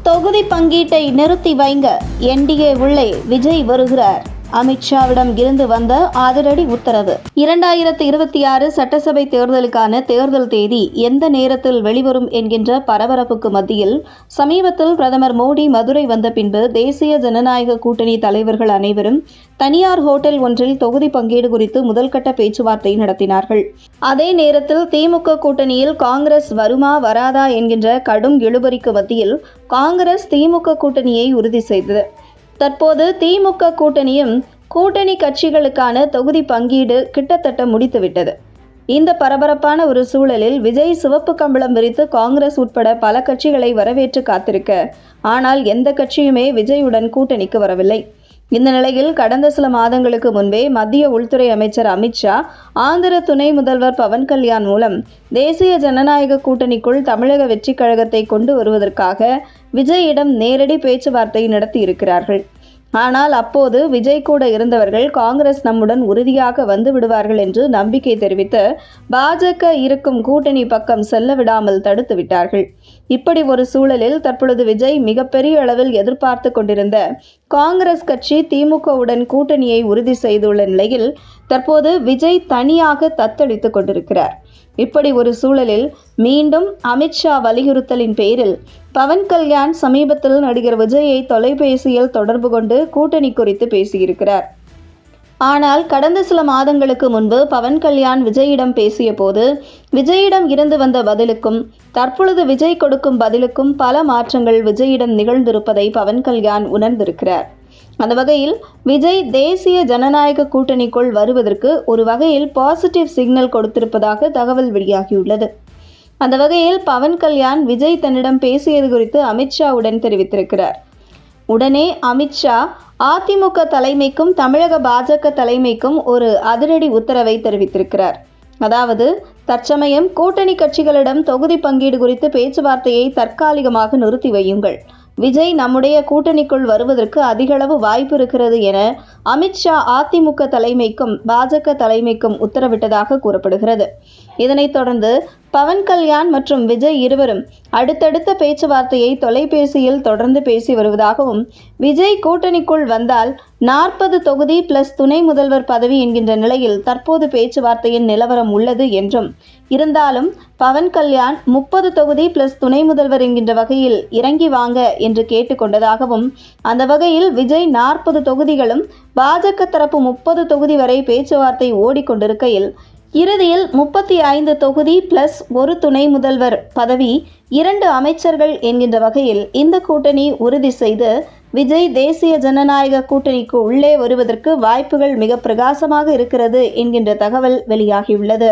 தொகுதி பங்கீட்டை நிறுத்தி வைங்க, என்டிஏ உள்ளே விஜய் வருகிறார். அமித்ஷாவிடம் இருந்து வந்த அதிரடி உத்தரவு. 2026 சட்டசபை தேர்தலுக்கான தேர்தல் தேதி எந்த நேரத்தில் வெளிவரும் என்கின்ற பரபரப்புக்கு மத்தியில் சமீபத்தில் பிரதமர் மோடி மதுரை வந்த பின்பு தேசிய ஜனநாயக கூட்டணி தலைவர்கள் அனைவரும் தனியார் ஹோட்டல் ஒன்றில் தொகுதி பங்கீடு குறித்து முதல்கட்ட பேச்சுவார்த்தை நடத்தினார்கள். அதே நேரத்தில் திமுக கூட்டணியில் காங்கிரஸ் வருமா வராதா என்கின்ற கடும் இழுபறிக்கு மத்தியில் காங்கிரஸ் திமுக கூட்டணியை உறுதி செய்தது. தற்போது திமுக கூட்டணியும் கூட்டணி கட்சிகளுக்கான தொகுதி பங்கீடு கிட்டத்தட்ட முடித்துவிட்டது. இந்த பரபரப்பான ஒரு சூழலில் விஜய் சிவப்பு கம்பளம் விரித்து காங்கிரஸ் உட்பட பல கட்சிகளை வரவேற்று காத்திருக்க, ஆனால் எந்த கட்சியுமே விஜயுடன் கூட்டணிக்கு வரவில்லை. இந்த நிலையில் கடந்த சில மாதங்களுக்கு முன்பே மத்திய உள்துறை அமைச்சர் அமித்ஷா ஆந்திர துணை முதல்வர் பவன் கல்யாண் மூலம் தேசிய ஜனநாயக கூட்டணிக்குள் தமிழக வெற்றி கழகத்தை கொண்டு வருவதற்காக விஜயிடம் நேரடி பேச்சுவார்த்தை நடத்தியிருக்கிறார்கள். ஆனால் அப்போது விஜய் கூட இருந்தவர்கள் காங்கிரஸ் நம்முடன் உறுதியாக வந்து விடுவார்கள் என்று நம்பிக்கை தெரிவித்து பாஜக இருக்கும் கூட்டணி பக்கம் செல்ல விடாமல் தடுத்து விட்டார்கள். இப்படி ஒரு சூழலில் தற்பொழுது விஜய் மிகப்பெரிய அளவில் எதிர்பார்த்து கொண்டிருந்த காங்கிரஸ் கட்சி திமுகவுடன் கூட்டணியை உறுதி செய்துள்ள நிலையில் தற்போது விஜய் தனியாக தத்தளித்துக் கொண்டிருக்கிறார். இப்படி ஒரு சூழலில் மீண்டும் அமித்ஷா வலியுறுத்தலின் பேரில் பவன் கல்யாண் சமீபத்தில் நடிகர் விஜயை தொலைபேசியில் தொடர்பு கொண்டு கூட்டணி குறித்து பேசியிருக்கிறார். ஆனால் கடந்த சில மாதங்களுக்கு முன்பு பவன் கல்யாண் விஜயிடம் பேசிய போது விஜயிடம் இருந்து வந்த பதிலுக்கும் தற்பொழுது விஜய் கொடுக்கும் பதிலுக்கும் பல மாற்றங்கள் விஜயிடம் நிகழ்ந்திருப்பதை பவன் கல்யாண் உணர்ந்திருக்கிறார். அந்த வகையில் விஜய் தேசிய ஜனநாயக கூட்டணிக்குள் வருவதற்கு ஒரு வகையில் பாசிட்டிவ் சிக்னல் கொடுத்திருப்பதாக தகவல் வெளியாகியுள்ளது. அந்த வகையில் பவன் கல்யாண் விஜய் தன்னிடம் பேசியது குறித்து அமித்ஷாவுடன் தெரிவித்திருக்கிறார். உடனே அமித்ஷா அதிமுக தலைமைக்கும் தமிழக பாஜக தலைமைக்கும் ஒரு அதிரடி உத்தரவை தெரிவித்திருக்கிறார். அதாவது, தற்சமயம் கூட்டணி கட்சிகளிடம் தொகுதி பங்கீடு குறித்து பேச்சுவார்த்தையை தற்காலிகமாக நிறுத்தி வையுங்கள். விஜய் நம்முடைய கூட்டணிக்குள் வருவதற்கு அதிகளவு வாய்ப்பு இருக்கிறது என அமித்ஷா அதிமுக தலைமைக்கும் பாஜக தலைமைக்கும் உத்தரவிட்டதாக கூறப்படுகிறது. இதனைத் தொடர்ந்து பவன் கல்யாண் மற்றும் விஜய் இருவரும் அடுத்தடுத்த பேச்சுவார்த்தையை தொலைபேசியில் தொடர்ந்து பேசி வருவதாகவும், விஜய் கூட்டணிக்குள் வந்தால் 40 தொகுதி பிளஸ் துணை முதல்வர் பதவி என்கின்ற நிலையில் தற்போது பேச்சுவார்த்தையின் நிலவரம் உள்ளது என்றும், இருந்தாலும் பவன் கல்யாண் 30 தொகுதி பிளஸ் துணை முதல்வர் என்கின்ற வகையில் இறங்கி வாங்க என்று கேட்டுக்கொண்டதாகவும், அந்த வகையில் விஜய் 40 தொகுதிகளும் பாஜக தரப்பு 30 தொகுதி வரை பேச்சுவார்த்தை ஓடிக்கொண்டிருக்கையில் இறுதியில் 35 தொகுதி பிளஸ் ஒரு துணை முதல்வர் பதவி 2 அமைச்சர்கள் என்கின்ற வகையில் இந்த கூட்டணி உறுதி செய்து விஜய் தேசிய ஜனநாயக கூட்டணிக்கு உள்ளே வருவதற்கு வாய்ப்புகள் மிக பிரகாசமாக இருக்கிறது என்கின்ற தகவல் வெளியாகியுள்ளது.